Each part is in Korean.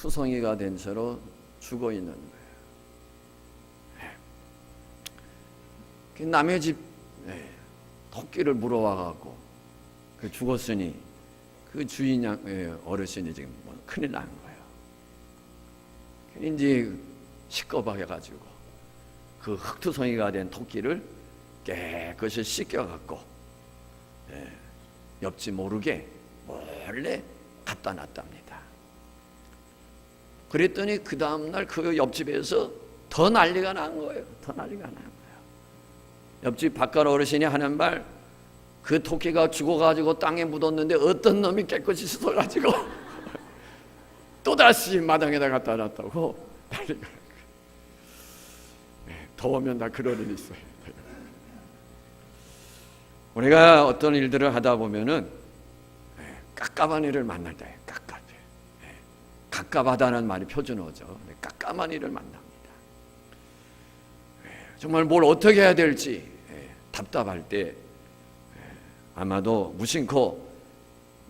흑투성이가 된 채로 죽어 있는 거예요. 남의 집 토끼를 물어와 갖고 그 죽었으니 그 주인 어르신이 지금 뭐 큰일 난 거예요. 이제 시꺼박해 가지고 그 흑투성이가 된 토끼를 깨끗이 씻겨 갖고 옆집 모르게 몰래 갖다 놨답니다. 그랬더니 그 다음날 그 옆집에서 더 난리가 난 거예요. 더 난리가 난 거예요. 옆집 바깥 어르신이 하는 말, 그 토끼가 죽어가지고 땅에 묻었는데 어떤 놈이 깨끗이 씻어가지고 또다시 마당에다 갖다 놨다고 난리가 난 거예요. 더우면 다 그런 일이 있어요. 우리가 어떤 일들을 하다 보면은 깝깝한 일을 만날 때 갑갑하다는 말이 표준어죠. 깝깝한 일을 만납니다. 정말 뭘 어떻게 해야 될지 답답할 때 아마도 무심코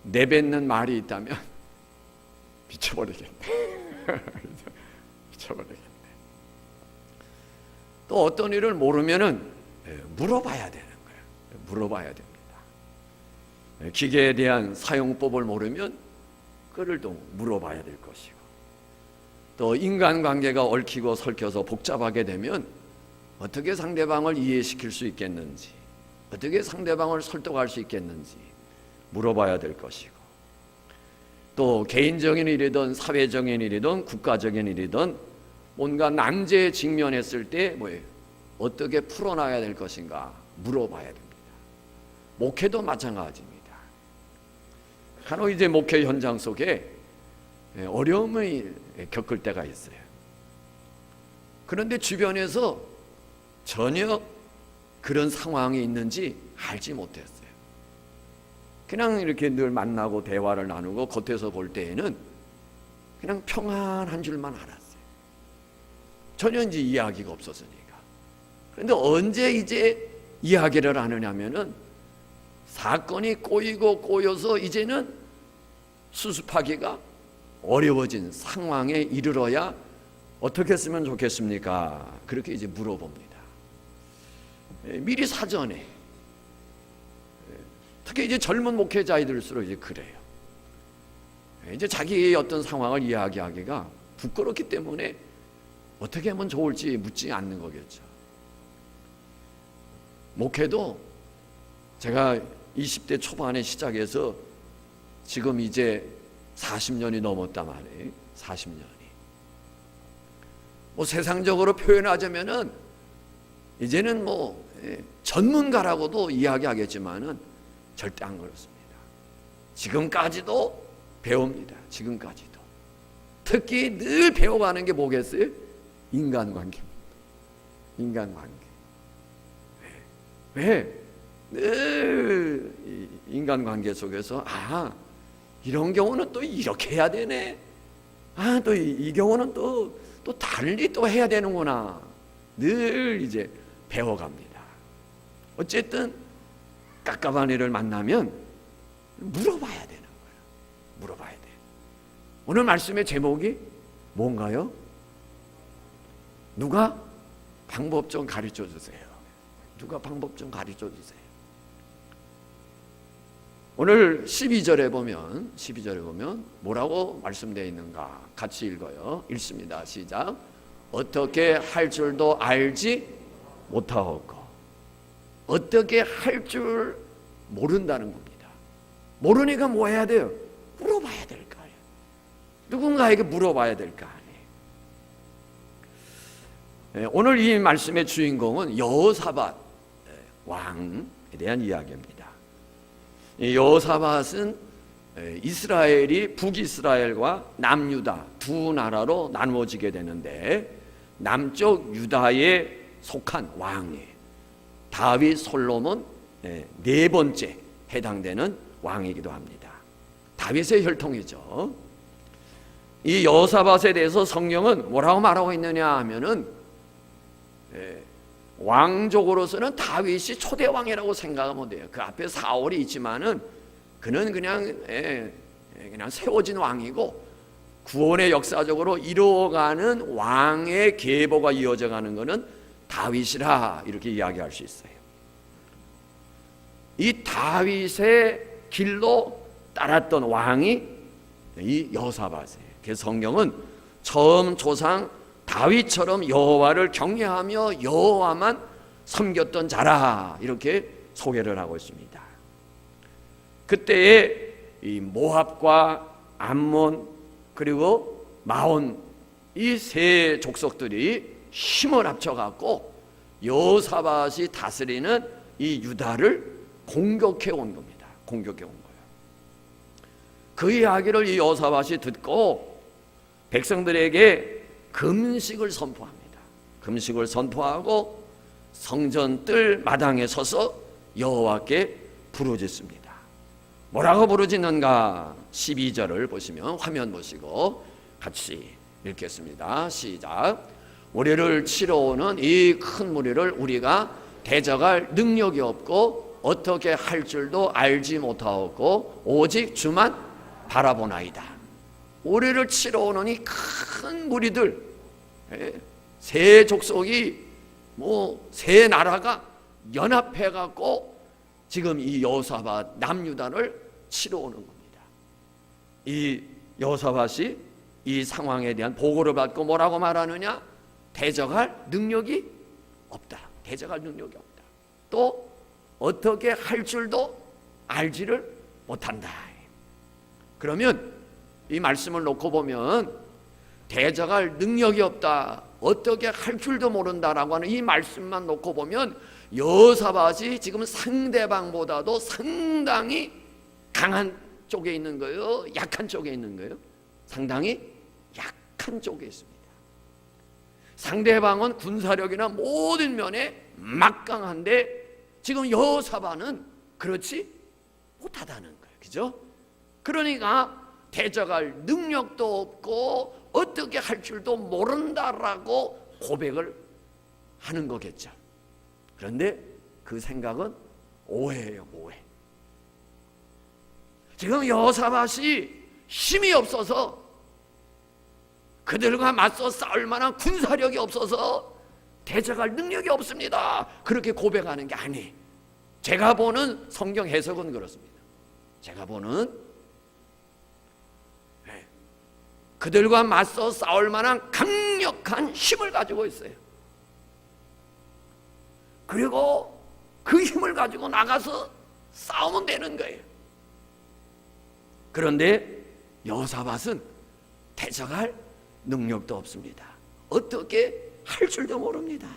내뱉는 말이 있다면 미쳐버리겠네. 미쳐버리겠네. 또 어떤 일을 모르면은 물어봐야 되는 거예요. 물어봐야 됩니다. 기계에 대한 사용법을 모르면 그를 또 물어봐야 될 것이고, 또 인간관계가 얽히고 설켜서 복잡하게 되면 어떻게 상대방을 이해시킬 수 있겠는지, 어떻게 상대방을 설득할 수 있겠는지 물어봐야 될 것이고, 또 개인적인 일이든 사회적인 일이든 국가적인 일이든 뭔가 난제에 직면했을 때 뭐예요? 어떻게 풀어나가야 될 것인가 물어봐야 됩니다. 목회도 마찬가지입니다. 간혹 이제 목회 현장 속에 어려움을 겪을 때가 있어요. 그런데 주변에서 전혀 그런 상황이 있는지 알지 못했어요. 그냥 이렇게 늘 만나고 대화를 나누고 겉에서 볼 때에는 그냥 평안한 줄만 알았어요. 전혀 이제 이야기가 없었으니까. 그런데 언제 이제 이야기를 하느냐면은 사건이 꼬이고 꼬여서 이제는 수습하기가 어려워진 상황에 이르러야 어떻게 했으면 좋겠습니까? 그렇게 이제 물어봅니다. 미리 사전에, 특히 이제 젊은 목회자들일수록 이제 그래요. 이제 자기의 어떤 상황을 이야기하기가 부끄럽기 때문에 어떻게 하면 좋을지 묻지 않는 거겠죠. 목회도 제가 20대 초반에 시작해서 지금 이제 40년이 넘었단 말이에요. 40년이. 뭐 세상적으로 표현하자면은 이제는 뭐 전문가라고도 이야기하겠지만은 절대 안 그렇습니다. 지금까지도 배웁니다. 지금까지도. 특히 늘 배워가는 게 뭐겠어요? 인간관계입니다. 인간관계. 왜? 늘 인간관계 속에서 이런 경우는 또 이렇게 해야 되네. 또 이 경우는 또 달리 또 해야 되는구나. 늘 이제 배워갑니다. 어쨌든 깝깝한 일을 만나면 물어봐야 되는 거예요. 물어봐야 돼. 오늘 말씀의 제목이 뭔가요? 누가 방법 좀 가르쳐 주세요. 누가 방법 좀 가르쳐 주세요. 오늘 12절에 보면 뭐라고 말씀되어 있는가 같이 읽어요. 읽습니다. 시작. 어떻게 할 줄도 알지 못하고. 어떻게 할 줄 모른다는 겁니다. 모르니까 뭐 해야 돼요? 물어봐야 될 거 아니에요. 누군가에게 물어봐야 될 거 아니에요. 오늘 이 말씀의 주인공은 여호사밧 왕에 대한 이야기입니다. 여호사밧은 이스라엘이 북이스라엘과 남유다 두 나라로 나누어지게 되는데 남쪽 유다에 속한 왕이에요. 다윗 솔로몬 네 번째 해당되는 왕이기도 합니다. 다윗의 혈통이죠. 이 여호사밧에 대해서 성경은 뭐라고 말하고 있느냐 하면은 왕족으로서는 다윗이 초대 왕이라고 생각하면 돼요. 그 앞에 사울이 있지만은 그는 그냥 세워진 왕이고 구원의 역사적으로 이루어가는 왕의 계보가 이어져 가는 것은 다윗이라 이렇게 이야기할 수 있어요. 이 다윗의 길로 따랐던 왕이 이 여호사밧이에요. 그래서 성경은 처음 조상 다윗처럼 여호와를 경외하며 여호와만 섬겼던 자라 이렇게 소개를 하고 있습니다. 그때에 이 모압과 암몬 그리고 마온 이 세 족속들이 힘을 합쳐갖고 여호사밧이 다스리는 이 유다를 공격해 온 겁니다. 공격해 온 거예요. 그 이야기를 이 여호사밧이 듣고 백성들에게 금식을 선포합니다. 금식을 선포하고 성전 뜰 마당에 서서 여호와께 부르짖습니다. 뭐라고 부르짖는가? 12절을 보시면 화면 보시고 같이 읽겠습니다. 시작. 우리를 치러 오는 이 큰 무리를 우리가 대적할 능력이 없고 어떻게 할 줄도 알지 못하였고 오직 주만 바라보나이다. 우리를 치러 오는 이 큰 무리들, 세 족속이 세 나라가 연합해 갖고 지금 이 여호사밧 남유다를 치러 오는 겁니다. 이 여호사밧이 이 상황에 대한 보고를 받고 뭐라고 말하느냐? 대적할 능력이 없다. 대적할 능력이 없다. 또 어떻게 할 줄도 알지를 못한다. 그러면 이 말씀을 놓고 보면 대적할 능력이 없다, 어떻게 할 줄도 모른다라고 하는 이 말씀만 놓고 보면 여호사밧이 지금 상대방보다도 상당히 강한 쪽에 있는 거예요? 약한 쪽에 있는 거예요? 상당히 약한 쪽에 있습니다. 상대방은 군사력이나 모든 면에 막강한데 지금 여호사밧은 그렇지 못하다는 거예요. 그죠? 그러니까 대적할 능력도 없고 어떻게 할 줄도 모른다라고 고백을 하는 거겠죠. 그런데 그 생각은 오해예요. 오해. 지금 여호사밧이 힘이 없어서 그들과 맞서 싸울 만한 군사력이 없어서 대적할 능력이 없습니다. 그렇게 고백하는 게 아니에요. 제가 보는 성경 해석은 그렇습니다. 제가 보는 그들과 맞서 싸울 만한 강력한 힘을 가지고 있어요. 그리고 그 힘을 가지고 나가서 싸우면 되는 거예요. 그런데 여호사밧은 대적할 능력도 없습니다. 어떻게 할 줄도 모릅니다.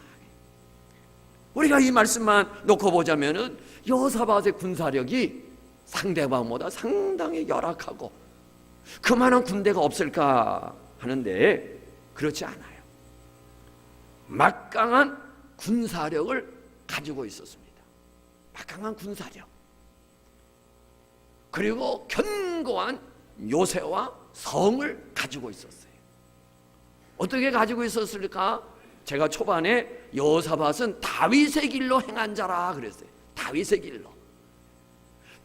우리가 이 말씀만 놓고 보자면은 여호사밧의 군사력이 상대방보다 상당히 열악하고 그만한 군대가 없을까 하는데 그렇지 않아요. 막강한 군사력을 가지고 있었습니다. 막강한 군사력. 그리고 견고한 요새와 성을 가지고 있었어요. 어떻게 가지고 있었을까? 제가 초반에 여호사밧은 다윗의 길로 행한 자라 그랬어요. 다윗의 길로.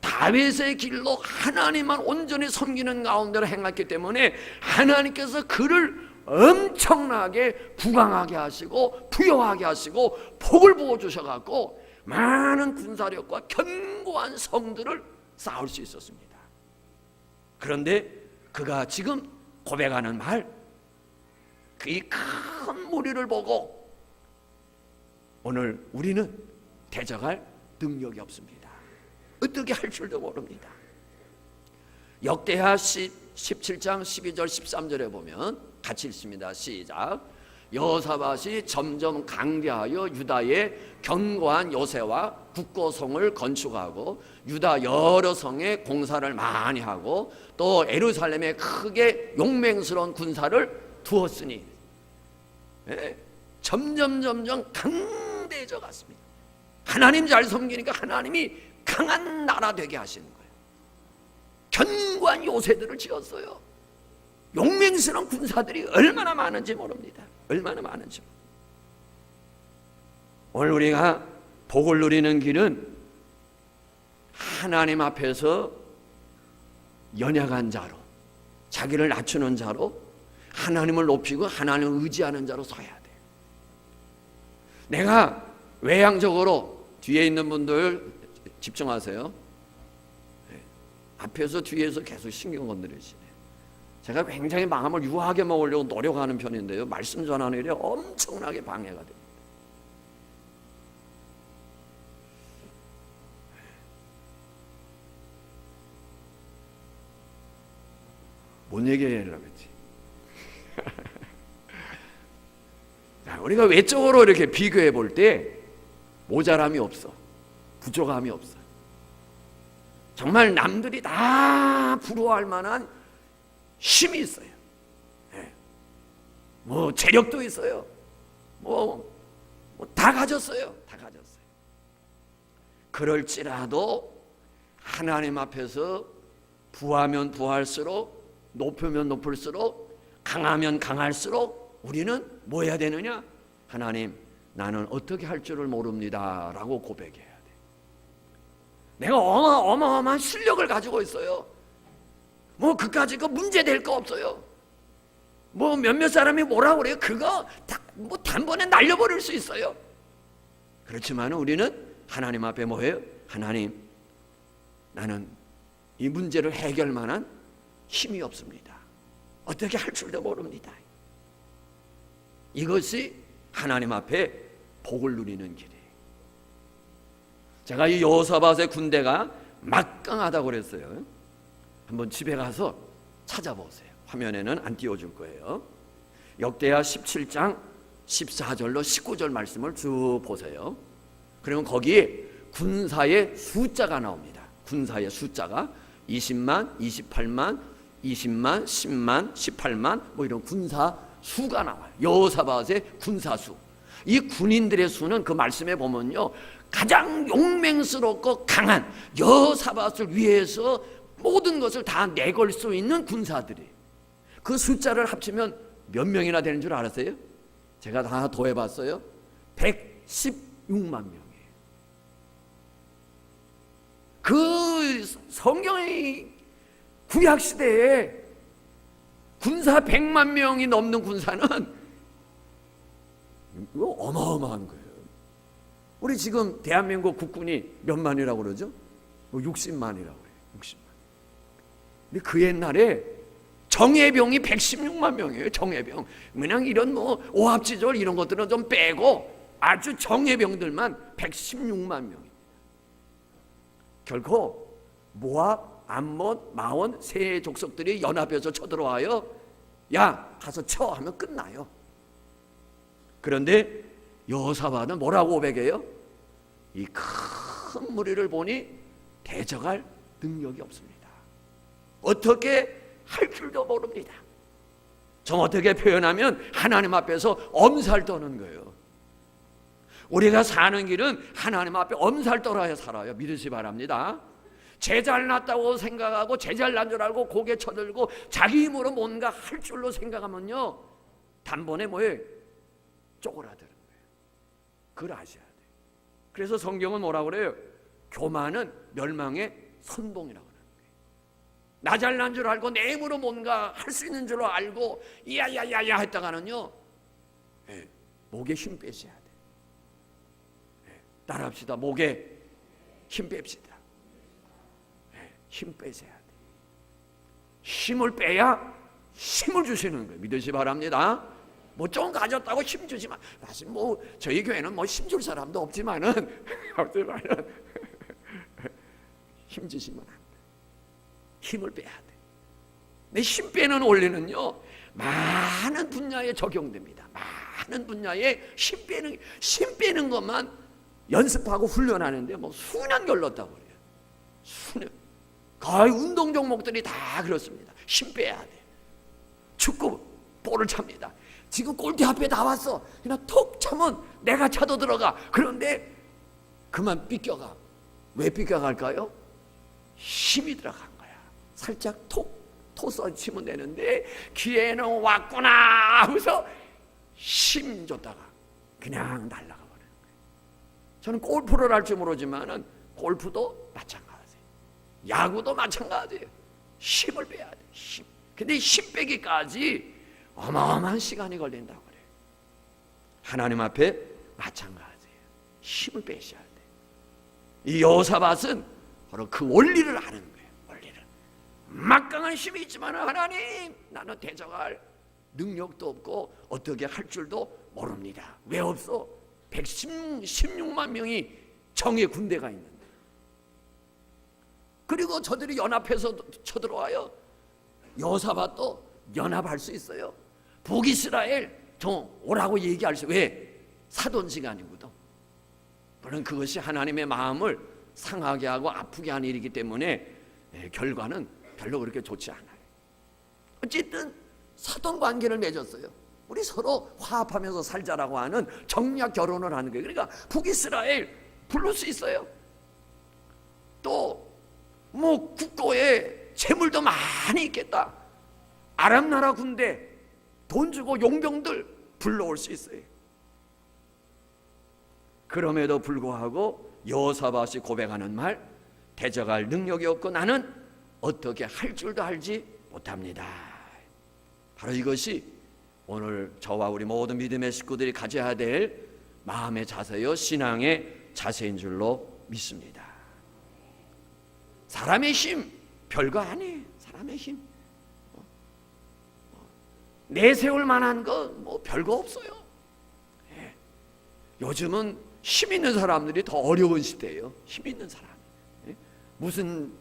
다윗의 길로 하나님만 온전히 섬기는 가운데로 행했기 때문에 하나님께서 그를 엄청나게 부강하게 하시고 부여하게 하시고 복을 부어주셔갖고 많은 군사력과 견고한 성들을 쌓을 수 있었습니다. 그런데 그가 지금 고백하는 말, 이 큰 무리를 보고 오늘 우리는 대적할 능력이 없습니다. 어떻게 할 줄도 모릅니다. 역대하 17장 12절 13절에 보면 같이 읽습니다. 시작. 여호사밧이 점점 강대하여 유다의 견고한 요새와 국고성을 건축하고 유다 여러 성에 공사를 많이 하고 또 예루살렘에 크게 용맹스러운 군사를 두었으니 점점 강대해져 갔습니다. 하나님 잘 섬기니까 하나님이 강한 나라 되게 하시는 거예요. 견고한 요새들을 지었어요. 용맹스러운 군사들이 얼마나 많은지 모릅니다. 얼마나 많은지. 오늘 우리가 복을 누리는 길은 하나님 앞에서 연약한 자로 자기를 낮추는 자로, 하나님을 높이고 하나님을 의지하는 자로 서야 돼. 내가 외향적으로, 뒤에 있는 분들 집중하세요. 앞에서 뒤에서 계속 신경 건드리시네. 제가 굉장히 마음을 유하게 먹으려고 노력하는 편인데요, 말씀 전하는 일에 엄청나게 방해가 됩니다. 뭔 얘기하려고 했지? 자, 우리가 외적으로 이렇게 비교해 볼 때 모자람이 없어, 부족함이 없어. 정말 남들이 다 부러워할 만한 힘이 있어요. 뭐 재력도 있어요. 뭐 다 가졌어요. 다 가졌어요. 그럴지라도 하나님 앞에서 부하면 부할수록, 높으면 높을수록, 강하면 강할수록 우리는 뭐 해야 되느냐? 하나님, 나는 어떻게 할 줄을 모릅니다 라고 고백해야 돼. 내가 어마어마한 실력을 가지고 있어요. 뭐 그까짓 거 문제될 거 없어요. 뭐 몇몇 사람이 뭐라 그래요? 그거 뭐 단번에 날려버릴 수 있어요. 그렇지만 우리는 하나님 앞에 뭐예요? 하나님, 나는 이 문제를 해결 만한 힘이 없습니다. 어떻게 할 줄도 모릅니다. 이것이 하나님 앞에 복을 누리는 길이에요. 제가 이 여호사밧의 군대가 막강하다고 그랬어요. 한번 집에 가서 찾아보세요. 화면에는 안 띄워줄 거예요. 역대하 17장 14절로 19절 말씀을 쭉 보세요. 그러면 거기에 군사의 숫자가 나옵니다. 군사의 숫자가 20만, 28만, 20만, 10만, 18만 뭐 이런 군사 수가 나와요. 여호사밧의 군사 수. 이 군인들의 수는 그 말씀에 보면요, 가장 용맹스럽고 강한 여호사밧을 위해서 모든 것을 다 내걸 수 있는 군사들이, 그 숫자를 합치면 몇 명이나 되는 줄 알았어요? 제가 다 더해봤어요. 116만 명이에요. 그 성경의 구약시대에 군사 100만 명이 넘는 군사는 이거 어마어마한 거예요. 우리 지금 대한민국 국군이 몇 만이라고 그러죠? 60만이라고 해요. 60만. 근데 그 옛날에 정예병이 116만 명이에요. 정예병. 그냥 이런 뭐 오합지졸 이런 것들은 좀 빼고 아주 정예병들만 116만 명입니다. 결코 모압, 암몬, 마온 세 족속들이 연합해서 쳐들어와요. 야, 가서 쳐 하면 끝나요. 그런데 여호사밧은 뭐라고 고백해요? 이 큰 무리를 보니 대적할 능력이 없습니다. 어떻게 할 줄도 모릅니다. 좀 어떻게 표현하면 하나님 앞에서 엄살 떠는 거예요. 우리가 사는 길은 하나님 앞에 엄살 떨어야 살아요. 믿으시 바랍니다. 제 잘났다고 생각하고 제 잘난 줄 알고 고개 쳐들고 자기 힘으로 뭔가 할 줄로 생각하면요, 단번에 뭐예요? 쪼그라드는 거예요. 그걸 아셔야 돼요. 그래서 성경은 뭐라고 그래요? 교만은 멸망의 선봉이라고 하는 거예요. 나 잘난 줄 알고 내 힘으로 뭔가 할 수 있는 줄 알고 야야야야 했다가는요, 목에 힘 빼셔야 돼요. 따라합시다. 목에 힘 뺍시다. 힘 빼셔야 돼. 힘을 빼야 힘을 주시는 거예요. 믿으시 바랍니다. 뭐 좀 가졌다고 힘 주지만, 사실 뭐 저희 교회는 뭐 힘 줄 사람도 없지만은 힘 주시면 안 돼. 힘을 빼야 돼. 근데 힘 빼는 원리는요, 많은 분야에 적용됩니다. 많은 분야에 힘 빼는 것만 연습하고 훈련하는데 뭐 수년 걸렸다고 그래요. 수년. 거의 운동 종목들이 다 그렇습니다. 힘 빼야 돼. 축구 볼을 찹니다. 지금 골대 앞에 나왔어. 그냥 톡 차면 내가 차도 들어가. 그런데 그만 삐껴가. 왜 삐껴갈까요? 힘이 들어간 거야. 살짝 토서 치면 되는데 기회는 왔구나 하면서 힘 줬다가 그냥 날아가 버려요. 저는 골프를 할 줄 모르지만은 골프도 마찬가지예요. 야구도 마찬가지예요. 힘을 빼야 돼. 힘. 근데 힘 빼기까지 어마어마한 시간이 걸린다고 그래요. 하나님 앞에 마찬가지예요. 힘을 빼셔야 돼요. 이 여호사밧은 바로 그 원리를 아는 거예요. 원리를. 막강한 힘이 있지만 하나님, 나는 대적할 능력도 없고 어떻게 할 줄도 모릅니다. 왜 없어? 116만 명이 정의 군대가 있는데, 그리고 저들이 연합해서 쳐들어와요. 여호사밧도 연합할 수 있어요. 북이스라엘 좀 오라고 얘기할 수, 왜? 사돈지간이거든. 그런 그것이 하나님의 마음을 상하게 하고 아프게 하는 일이기 때문에 결과는 별로 그렇게 좋지 않아요. 어쨌든 사돈 관계를 맺었어요. 우리 서로 화합하면서 살자라고 하는 정략 결혼을 하는 거예요. 그러니까 북이스라엘 부를 수 있어요. 또 뭐 국고에 재물도 많이 있겠다. 아람 나라 군대 돈 주고 용병들 불러올 수 있어요. 그럼에도 불구하고 여호사밧이 고백하는 말, 대적할 능력이 없고 나는 어떻게 할 줄도 알지 못합니다. 바로 이것이 오늘 저와 우리 모든 믿음의 식구들이 가져야 될 마음의 자세요, 신앙의 자세인 줄로 믿습니다. 사람의 힘 별거 아니에요. 사람의 힘 내세울 만한 거 뭐 별거 없어요. 요즘은 힘 있는 사람들이 더 어려운 시대예요. 힘 있는 사람. 무슨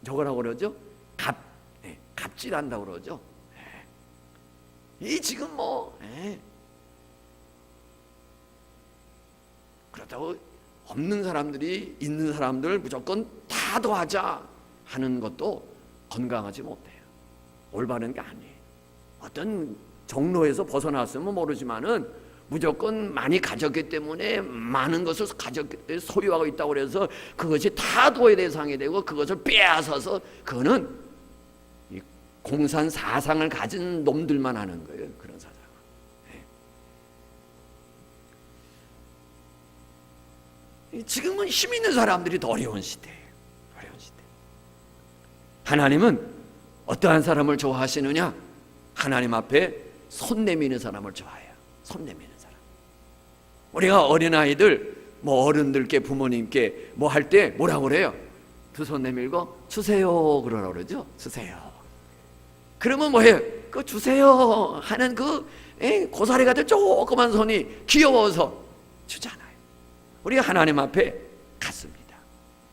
저거라고 그러죠? 갑질한다고 그러죠. 이 지금 뭐 그렇다고 없는 사람들이 있는 사람들 무조건 다 도와자 하는 것도 건강하지 못해요. 올바른 게 아니에요. 어떤 종로에서 벗어났으면 모르지만은 무조건 많이 가졌기 때문에 많은 것을 소유하고 있다고 그래서 그것이 다 도의 대상이 되고 그것을 빼앗아서, 그거는 이 공산 사상을 가진 놈들만 하는 거예요. 그런 사상. 지금은 힘 있는 사람들이 더 어려운 시대예요. 어려운 시대. 하나님은 어떠한 사람을 좋아하시느냐? 하나님 앞에 손 내미는 사람을 좋아해요. 손 내미는 사람. 우리가 어린아이들 뭐 어른들께 부모님께 뭐 할 때 뭐라고 그래요? 두 손 내밀고 주세요 그러라고 그러죠. 주세요. 그러면 뭐해요? 그 주세요 하는 그 고사리 같은 조그만 손이 귀여워서 주잖아요. 우리가 하나님 앞에 갔습니다.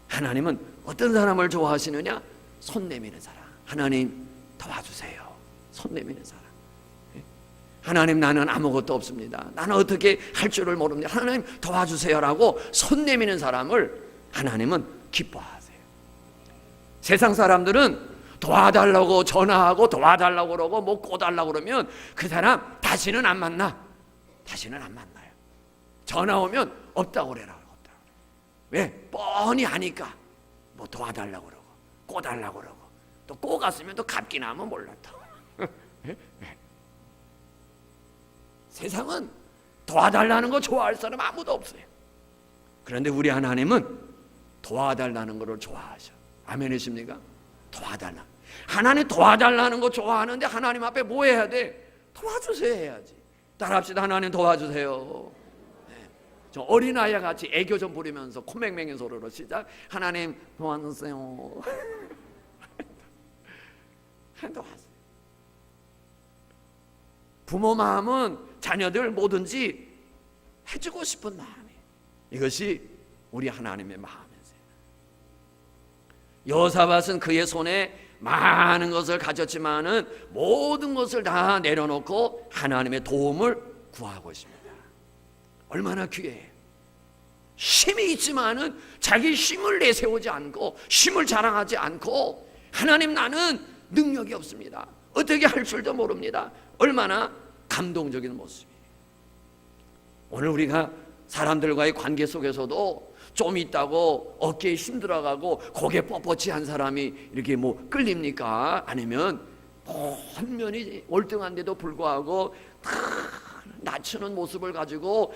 하나님은 어떤 사람을 좋아하시느냐? 손 내미는 사람. 하나님 도와주세요. 손 내미는 사람. 하나님, 나는 아무것도 없습니다. 나는 어떻게 할 줄을 모릅니다. 하나님 도와주세요라고 손 내미는 사람을 하나님은 기뻐하세요. 세상 사람들은 도와달라고 전화하고 도와달라고 그러고 뭐 꼬달라고 그러면 그 사람 다시는 안 만나. 다시는 안 만나요. 전화 오면 없다고 그래라. 없다고. 왜? 뻔히 아니까 뭐 도와달라고 그러고 꼬달라고 그러고 또 꼬갔으면 또 갚기 나면 몰랐다. 세상은 도와달라는 거 좋아할 사람 아무도 없어요. 그런데 우리 하나님은 도와달라는 것을 좋아하셔. 아멘이십니까? 도와달라. 하나님 도와달라는 거 좋아하는데 하나님 앞에 뭐 해야 돼? 도와주세요 해야지. 따라합시다. 하나님 도와주세요. 저 어린아이와 같이 애교 좀 부리면서 코맹맹이 소리로 시작. 하나님 도와주세요. 도와주세요. 부모 마음은 자녀들 뭐든지 해주고 싶은 마음이에요. 이것이 우리 하나님의 마음이세요. 여호사밧은 그의 손에 많은 것을 가졌지만은 모든 것을 다 내려놓고 하나님의 도움을 구하고 있습니다. 얼마나 귀해요. 힘이 있지만은 자기 힘을 내세우지 않고 힘을 자랑하지 않고 하나님, 나는 능력이 없습니다. 어떻게 할 줄도 모릅니다. 얼마나 감동적인 모습이에요. 오늘 우리가 사람들과의 관계 속에서도 좀 있다고 어깨에 힘들어가고 고개 뻣뻣이한 사람이 이렇게 뭐 끌립니까? 아니면 분명히 월등한데도 불구하고 낮추는 모습을 가지고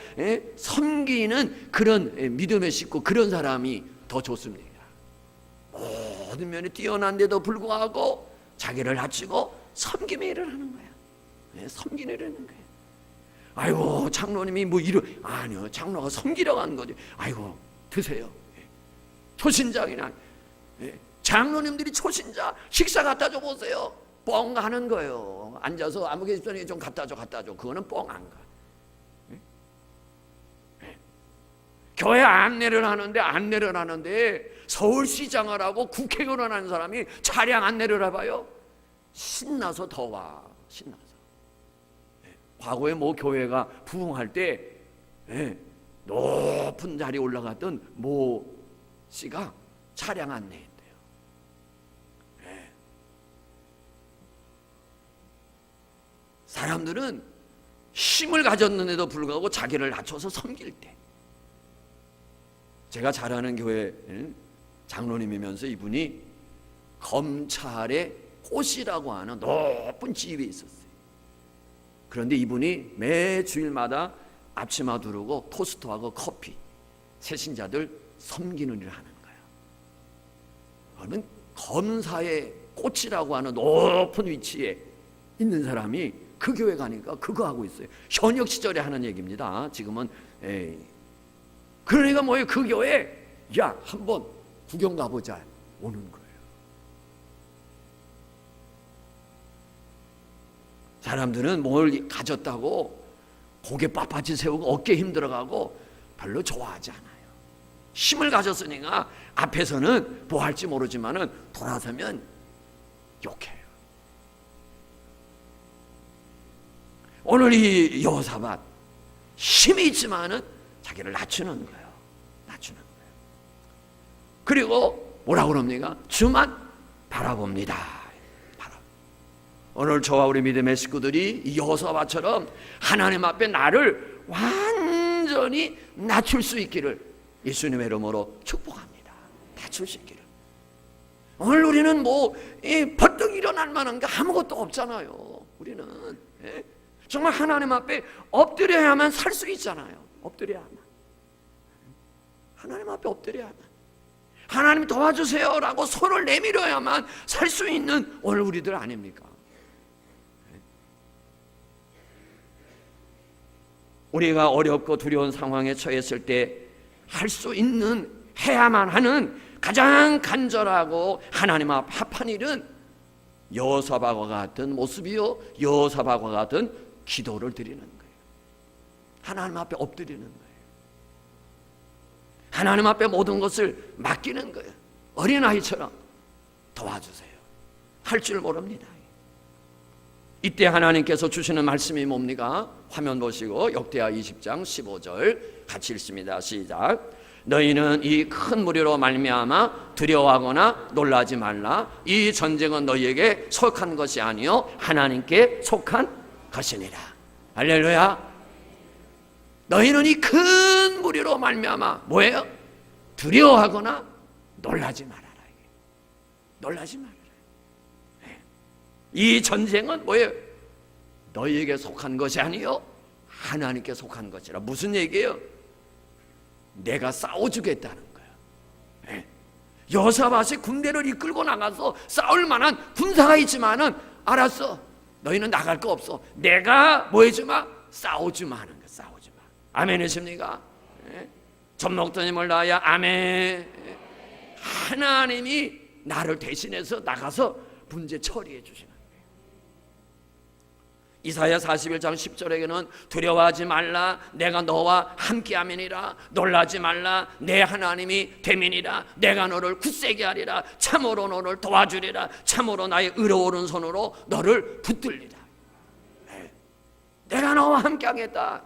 섬기는 그런 믿음의 식구, 그런 사람이 더 좋습니다. 모든 면이 뛰어난데도 불구하고 자기를 낮추고 섬김의 일을 하는 거야. 네, 섬기는 일을 하는 거야. 아이고 장로님이 뭐 아니요, 장로가 섬기려고 하는 거지. 아이고 드세요. 초신장이나 장로님들이 초신자 식사 갖다 줘 보세요. 뻥 하는 거예요. 앉아서 아무 개집전에 좀 갖다 줘. 그거는 뻥 안 가. 교회 안내를 하는데 서울시장을 하고 국회의원을 하는 사람이 차량 안내를 해봐요. 신나서 더 와. 신나서. 과거에 뭐 교회가 부흥할 때 높은 자리에 올라갔던 모 씨가 차량 안내했대요. 사람들은 힘을 가졌는데도 불구하고 자기를 낮춰서 섬길 때, 제가 잘 아는 교회 장로님이면서 이분이 검찰의 꽃이라고 하는 높은 지위에 있었어요. 그런데 이분이 매 주일마다 앞치마 두르고 토스트하고 커피, 새신자들 섬기는 일을 하는 거예요. 그러면 검사의 꽃이라고 하는 높은 위치에 있는 사람이 그 교회 가니까 그거 하고 있어요. 현역 시절에 하는 얘기입니다. 지금은 그러니까 뭐예요? 그 교회 야 한번 구경 가보자 오는 거예요. 사람들은 뭘 가졌다고 고개 빳빳이 세우고 어깨 힘들어가고 별로 좋아하지 않아요. 힘을 가졌으니까 앞에서는 뭐 할지 모르지만은 돌아서면 욕해요. 오늘 이 여호사밧 힘이 있지만은 자기를 낮추는 거예요. 그리고 뭐라고 그럽니까? 주만 바라봅니다. 오늘 저와 우리 믿음의 식구들이 이 여호사밧처럼 하나님 앞에 나를 완전히 낮출 수 있기를 예수님의 이름으로 축복합니다. 낮출 수 있기를. 오늘 우리는 뭐 벌떡 일어날 만한 게 아무것도 없잖아요. 우리는 정말 하나님 앞에 엎드려야만 살 수 있잖아요. 엎드려야만. 하나님 앞에 엎드려야만. 하나님 도와주세요라고 손을 내밀어야만 살 수 있는 오늘 우리들 아닙니까? 우리가 어렵고 두려운 상황에 처했을 때 할 수 있는, 해야만 하는 가장 간절하고 하나님 앞 합한 일은 여호사밧과 같은 모습이요, 여호사밧과 같은 기도를 드리는 거예요. 하나님 앞에 엎드리는 거예요. 하나님 앞에 모든 것을 맡기는 거예요. 어린아이처럼 도와주세요. 할 줄 모릅니다. 이때 하나님께서 주시는 말씀이 뭡니까? 화면 보시고 역대하 20장 15절 같이 읽습니다. 시작. 너희는 이 큰 무리로 말미암아 두려워하거나 놀라지 말라. 이 전쟁은 너희에게 속한 것이 아니요 하나님께 속한 것이니라. 할렐루야. 너희는 이 큰 무리로 말미암아 뭐예요? 두려워하거나 놀라지 말아라. 놀라지 말아라. 이 전쟁은 뭐예요? 너희에게 속한 것이 아니요 하나님께 속한 것이라. 무슨 얘기예요? 내가 싸워주겠다는 거예요. 여호사밧이 군대를 이끌고 나가서 싸울 만한 군사가 있지만은 알았어, 너희는 나갈 거 없어, 내가 뭐 해주마? 싸워주마 하는 거야. 싸워주마. 아멘이십니까? 젖 먹더니 몰라야 아멘. 하나님이 나를 대신해서 나가서 문제 처리해 주시는 거예요. 이사야 41장 10절에게는 두려워하지 말라, 내가 너와 함께함이니라. 놀라지 말라, 내 하나님이 됨이니라. 내가 너를 굳세게 하리라. 참으로 너를 도와주리라. 참으로 나의 의로운 손으로 너를 붙들리라. 내가 너와 함께하겠다.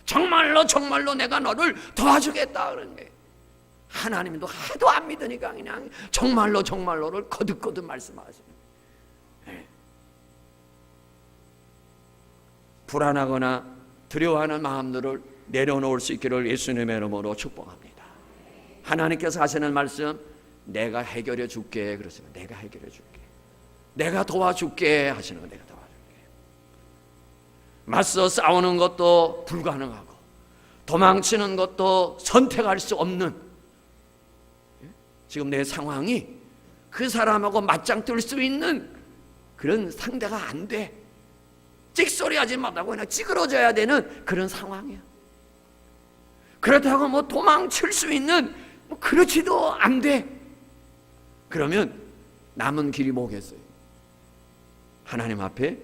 정말로 내가 너를 도와주겠다 그런 거예요. 하나님도 하도 안 믿으니까 그냥 정말로를 거듭거듭 말씀하시는 거예요. 불안하거나 두려워하는 마음들을 내려놓을 수 있기를 예수님의 이름으로 축복합니다. 하나님께서 하시는 말씀, 내가 해결해 줄게 그러시면 내가 해결해 줄게, 내가 도와줄게 하시는 거, 내가 도와줄게. 맞서 싸우는 것도 불가능하고 도망치는 것도 선택할 수 없는 지금 내 상황이 그 사람하고 맞짱 뜰 수 있는 그런 상대가 안 돼. 찍소리 하지 말라고 그냥 찌그러져야 되는 그런 상황이야. 그렇다고 뭐 도망칠 수 있는 그렇지도 안 돼. 그러면 남은 길이 뭐겠어요? 하나님 앞에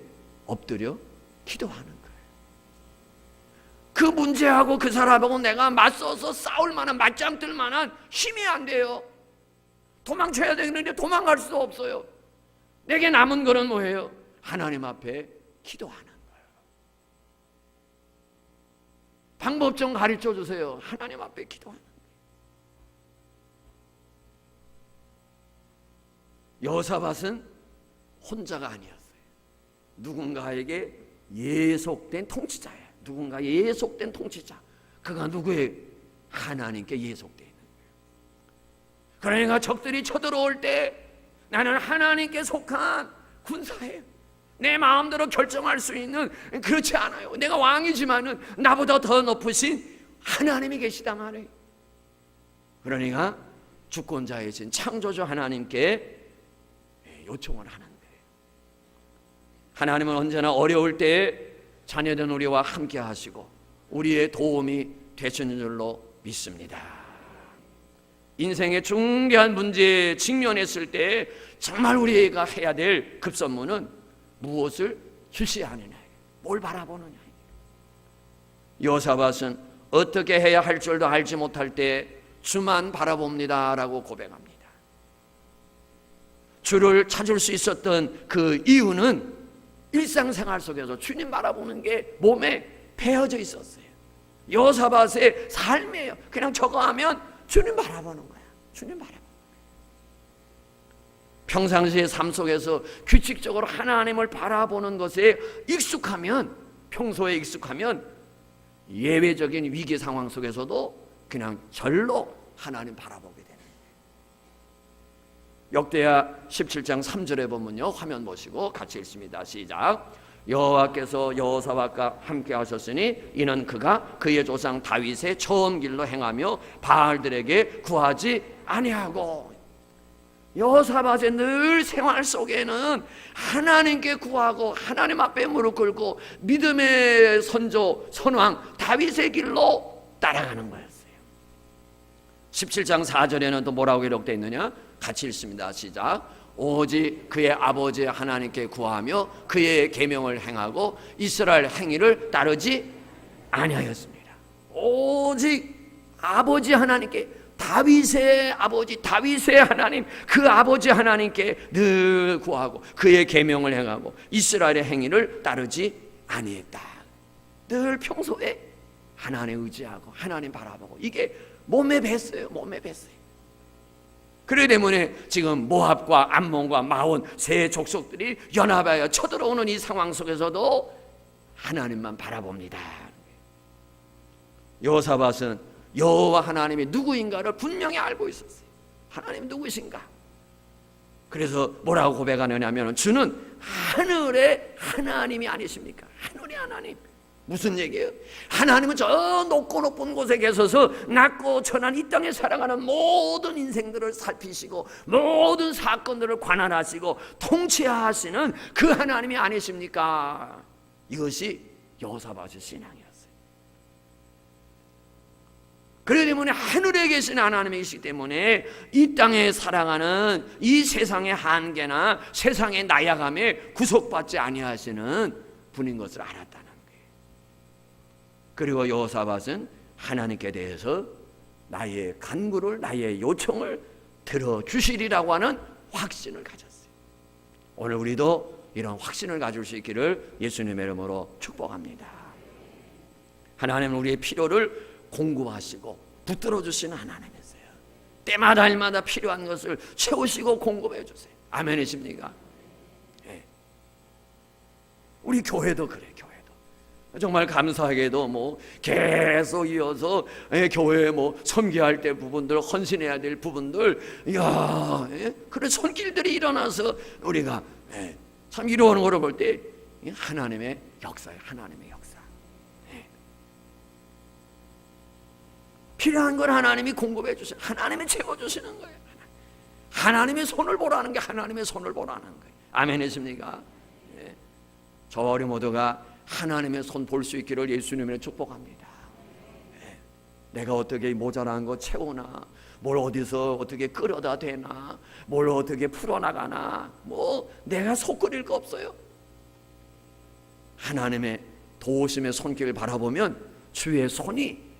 엎드려 기도하는 거예요. 그 문제하고 그 사람하고 내가 맞서서 싸울 만한, 맞짱 뜰 만한 힘이 안 돼요. 도망쳐야 되는데 도망갈 수도 없어요. 내게 남은 거는 뭐예요? 하나님 앞에 기도하는 거예요. 방법 좀 가르쳐 주세요. 하나님 앞에 기도하는 거예요. 여호사밧은 혼자가 아니었어요. 누군가에게 예속된 통치자예요. 누군가 예속된 통치자. 그가 누구예요? 하나님께 예속되어 있는 거예요. 그러니까 적들이 쳐들어올 때 나는 하나님께 속한 군사예요. 내 마음대로 결정할 수 있는, 그렇지 않아요. 내가 왕이지만은 나보다 더 높으신 하나님이 계시다 말이에요. 그러니까 주권자이신 창조주 하나님께 요청을 하는 거예요. 하나님은 언제나 어려울 때에 자녀된 우리와 함께 하시고 우리의 도움이 되시는 줄로 믿습니다. 인생의 중대한 문제에 직면했을 때 정말 우리가 해야 될 급선무는 무엇을 주시하느냐, 뭘 바라보느냐. 여호사밧은 어떻게 해야 할 줄도 알지 못할 때 주만 바라봅니다 라고 고백합니다. 주를 찾을 수 있었던 그 이유는 일상생활 속에서 주님 바라보는 게 몸에 배어져 있었어요. 여호사밧의 삶이에요. 그냥 저거 하면 주님 바라보는 거야. 주님 바라보는 거야. 평상시의 삶 속에서 규칙적으로 하나님을 바라보는 것에 익숙하면, 평소에 익숙하면 예외적인 위기 상황 속에서도 그냥 절로 하나님 바라보게 되는 거예요. 역대하 17장 3절에 보면요, 화면 보시고 같이 읽습니다. 시작. 여호와께서 여호사밧과 함께 하셨으니 이는 그가 그의 조상 다윗의 처음 길로 행하며 바알들에게 구하지 아니하고. 여호사밧의 늘 생활 속에는 하나님께 구하고 하나님 앞에 무릎 꿇고 믿음의 선조 선왕 다윗의 길로 따라가는 거였어요. 17장 4절에는 또 뭐라고 기록되어 있느냐? 같이 읽습니다. 시작. 오직 그의 아버지 하나님께 구하며 그의 계명을 행하고 이스라엘 행위를 따르지 아니하였습니다. 오직 아버지 하나님께, 다윗의 아버지, 다윗의 하나님, 그 아버지 하나님께 늘 구하고 그의 계명을 행하고 이스라엘의 행위를 따르지 아니했다. 늘 평소에 하나님 의지하고 하나님 바라보고 이게 몸에 뱄어요. 몸에 뱄어요. 그렇기 때문에 지금 모압과 암몬과 마온 세 족속들이 연합하여 쳐들어오는 이 상황 속에서도 하나님만 바라봅니다. 여호사밧은 여호와 하나님이 누구인가를 분명히 알고 있었어요. 하나님 누구신가? 그래서 뭐라고 고백하느냐면 주는 하늘의 하나님이 아니십니까? 하늘의 하나님. 무슨 얘기예요? 하나님은 저 높고 높은 곳에 계셔서 낮고 천한 이 땅에 살아가는 모든 인생들을 살피시고 모든 사건들을 관할하시고 통치하시는 그 하나님이 아니십니까? 이것이 여호사밧의 신앙이었어요. 그렇기 때문에 하늘에 계신 하나님이시기 때문에 이 땅에 살아가는 이 세상의 한계나 세상의 나약함에 구속받지 아니하시는 분인 것을 알았다는 거예요. 그리고 여호사밧은 하나님께 대해서 나의 간구를, 나의 요청을 들어주시리라고 하는 확신을 가졌어요. 오늘 우리도 이런 확신을 가질 수 있기를 예수님의 이름으로 축복합니다. 하나님은 우리의 필요를 공급하시고 붙들어 주시는 하나님이세요. 때마다 일마다 필요한 것을 채우시고 공급해 주세요. 아멘이십니까? 네. 우리 교회도 그래. 교회도 정말 감사하게도 뭐 계속 이어서 교회에 뭐 섬기할 때 부분들, 헌신해야 될 부분들, 이야, 그런 손길들이 일어나서 우리가 참 이루어오는 것을 볼 때 하나님의 역사예요. 하나님의 역사. 필요한 걸 하나님이 공급해 주시는, 하나님이 채워주시는 거예요. 하나님의 손을 보라는 게 하나님의 손을 보라는 거예요. 아멘 했습니까? 예. 저와 우리 모두가 하나님의 손 볼 수 있기를 예수님으로 축복합니다. 예. 내가 어떻게 모자란 거 채우나, 뭘 어디서 어떻게 끌어다 대나, 뭘 어떻게 풀어나가나, 뭐 내가 속 끓일 거 없어요. 하나님의 도우심의 손길을 바라보면 주의 손이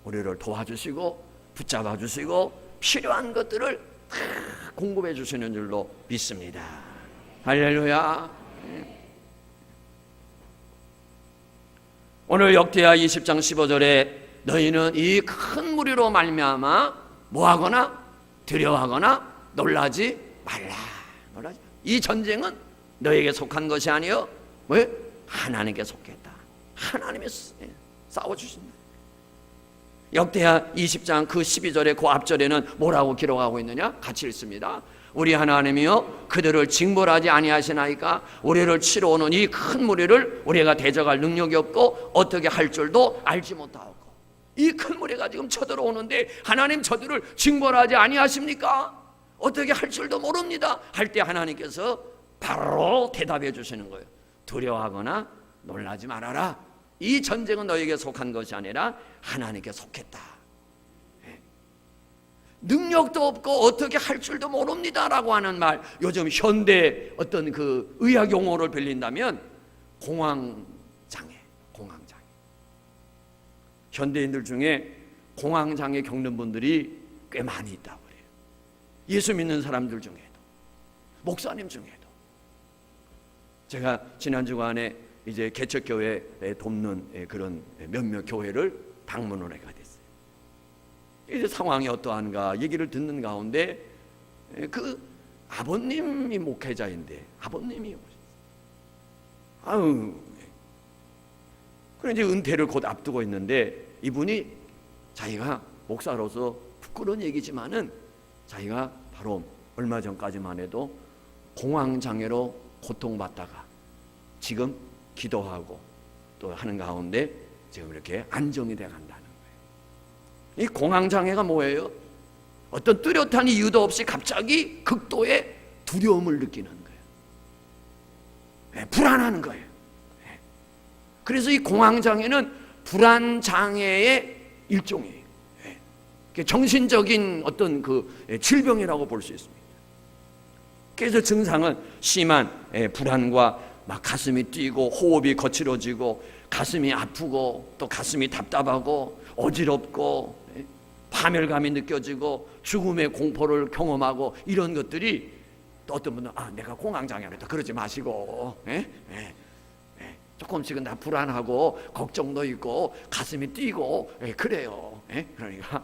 우리를 도와주시고 붙잡아 주시고 필요한 것들을 다 공급해 주시는 줄로 믿습니다. 할렐루야. 오늘 역대하 20장 15절에 너희는 이 큰 무리로 말미암아 뭐하거나 두려워하거나 놀라지 말라. 이 전쟁은 너에게 속한 것이 아니요 왜? 하나님께 속했다. 하나님이 싸워주신다. 역대하 20장 그 12절에 그 앞절에는 뭐라고 기록하고 있느냐? 같이 읽습니다. 우리 하나님이여 그들을 징벌하지 아니하시나이까 우리를 치러 오는 이 큰 무리를 우리가 대적할 능력이 없고 어떻게 할 줄도 알지 못하고, 이 큰 무리가 지금 쳐들어오는데 하나님 저들을 징벌하지 아니하십니까? 어떻게 할 줄도 모릅니다 할 때 하나님께서 바로 대답해 주시는 거예요. 두려워하거나 놀라지 말아라. 이 전쟁은 너에게 속한 것이 아니라 하나님께 속했다. 능력도 없고 어떻게 할 줄도 모릅니다라고 하는 말, 요즘 현대 어떤 그 의학 용어를 빌린다면 공황장애. 현대인들 중에 공황장애 겪는 분들이 꽤 많이 있다고 그래요. 예수 믿는 사람들 중에도, 목사님 중에도. 제가 지난 주간에 이제 개척교회에 돕는 그런 몇몇 교회를 방문을 해가 됐어요. 이제 상황이 어떠한가 얘기를 듣는 가운데 그 아버님이 목회자인데 아버님이 그래 이제 은퇴를 곧 앞두고 있는데 이분이 자기가 목사로서 부끄러운 얘기지만은 자기가 바로 얼마 전까지만 해도 공황장애로 고통받다가 지금 기도하고 또 하는 가운데 지금 이렇게 안정이 돼 간다는 거예요. 이 공황장애가 뭐예요? 어떤 뚜렷한 이유도 없이 갑자기 극도의 두려움을 느끼는 거예요. 불안한 거예요. 그래서 이 공황장애는 불안장애의 일종이에요. 정신적인 어떤 그 질병이라고 볼 수 있습니다. 그래서 증상은 심한 불안과 막 가슴이 뛰고 호흡이 거칠어지고 가슴이 아프고 또 가슴이 답답하고 어지럽고 파멸감이 느껴지고 죽음의 공포를 경험하고 이런 것들이, 또 어떤 분은 내가 공황장애다 그러지 마시고 조금씩은 나 불안하고 걱정도 있고 가슴이 뛰고 그래요. 그러니까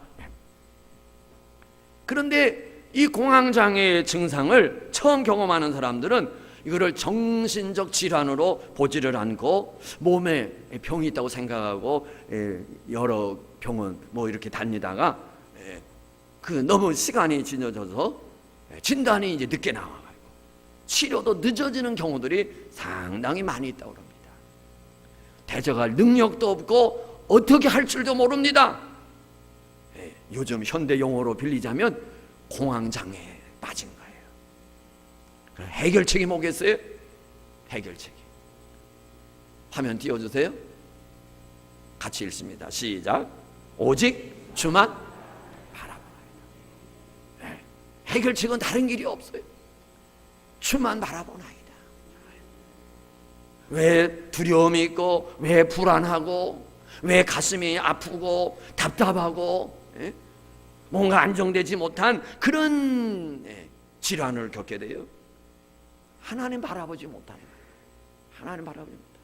그런데 이 공황장애의 증상을 처음 경험하는 사람들은 이거를 정신적 질환으로 보지를 않고 몸에 병이 있다고 생각하고 여러 병원 뭐 이렇게 다니다가 그 너무 시간이 지나져서 진단이 이제 늦게 나와가지고 치료도 늦어지는 경우들이 상당히 많이 있다고 합니다. 대적할 능력도 없고 어떻게 할 줄도 모릅니다. 요즘 현대 용어로 빌리자면 공황장애에 빠진 거예요. 해결책이 뭐겠어요? 해결책이 화면 띄워주세요. 같이 읽습니다. 시작. 오직 주만 바라보나이다. 해결책은 다른 길이 없어요. 주만 바라보나이다. 왜 두려움이 있고 왜 불안하고 왜 가슴이 아프고 답답하고 뭔가 안정되지 못한 그런 질환을 겪게 돼요? 하나님 바라보지 못하는 거예요. 하나님 바라보지 못합니다.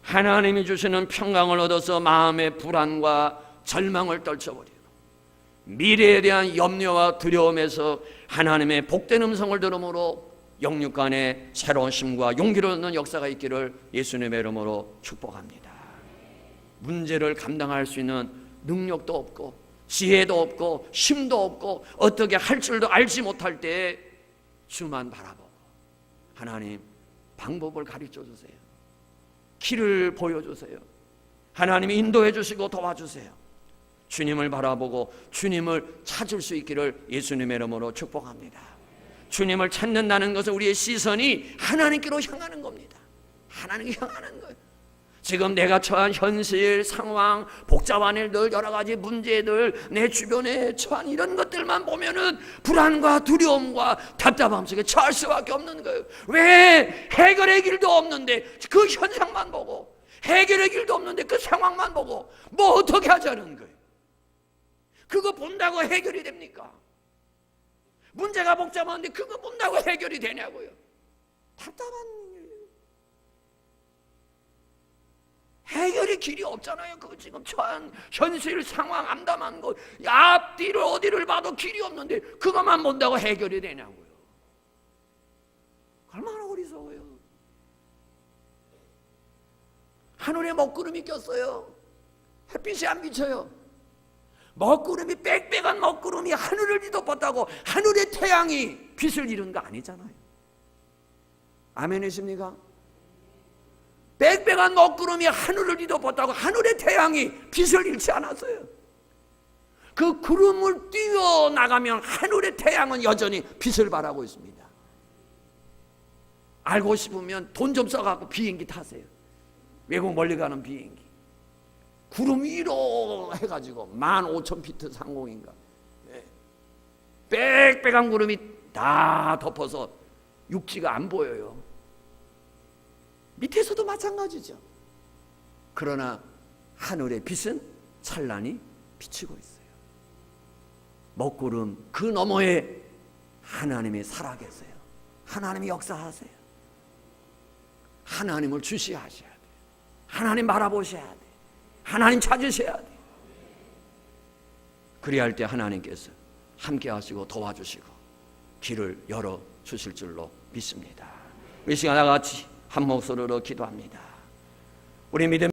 하나님이 주시는 평강을 얻어서 마음의 불안과 절망을 떨쳐버리고 미래에 대한 염려와 두려움에서 하나님의 복된 음성을 들음으로 영육간에 새로운 힘과 용기를 얻는 역사가 있기를 예수님의 이름으로 축복합니다. 문제를 감당할 수 있는 능력도 없고 지혜도 없고 힘도 없고 어떻게 할 줄도 알지 못할 때 주만 바라보고 하나님 방법을 가르쳐 주세요. 길을 보여주세요. 하나님이 인도해 주시고 도와주세요. 주님을 바라보고 주님을 찾을 수 있기를 예수님의 이름으로 축복합니다. 주님을 찾는다는 것은 우리의 시선이 하나님께로 향하는 겁니다. 하나님께 향하는 거예요. 지금 내가 처한 현실, 상황, 복잡한 일들, 여러 가지 문제들, 내 주변에 처한 이런 것들만 보면은 불안과 두려움과 답답함 속에 처할 수밖에 없는 거예요. 왜? 해결의 길도 없는데 그 현상만 보고, 해결의 길도 없는데 그 상황만 보고 뭐 어떻게 하자는 거예요? 그거 본다고 해결이 됩니까? 문제가 복잡한데 그거 본다고 해결이 되냐고요? 답답한 일이에요. 해결의 길이 없잖아요. 그 지금 처한 현실 상황 암담한 거 앞뒤를 어디를 봐도 길이 없는데 그것만 본다고 해결이 되냐고요? 얼마나 어리석어요. 하늘에 먹구름이 꼈어요. 햇빛이 안 비쳐요. 먹구름이 빽빽한 먹구름이 하늘을 뒤덮었다고 하늘의 태양이 빛을 잃은 거 아니잖아요. 아멘이십니까? 빽빽한 먹구름이 하늘을 뒤덮었다고 하늘의 태양이 빛을 잃지 않았어요. 그 구름을 뛰어나가면 하늘의 태양은 여전히 빛을 발하고 있습니다. 알고 싶으면 돈 좀 써갖고 비행기 타세요. 외국 멀리 가는 비행기. 구름 위로 해가지고 15,000피트 상공인가, 빽빽한 구름이 다 덮어서 육지가 안 보여요. 밑에서도 마찬가지죠. 그러나 하늘의 빛은 찬란히 비치고 있어요. 먹구름 그 너머에 하나님이 살아계세요. 하나님이 역사하세요. 하나님을 주시하셔야 돼요. 하나님 바라보셔야 돼요. 하나님 찾으셔야 돼요. 그래야 할 때 하나님께서 함께 하시고 도와주시고 길을 열어주실 줄로 믿습니다. 이 시간 다 같이 한 목소리로 기도합니다. 우리 믿음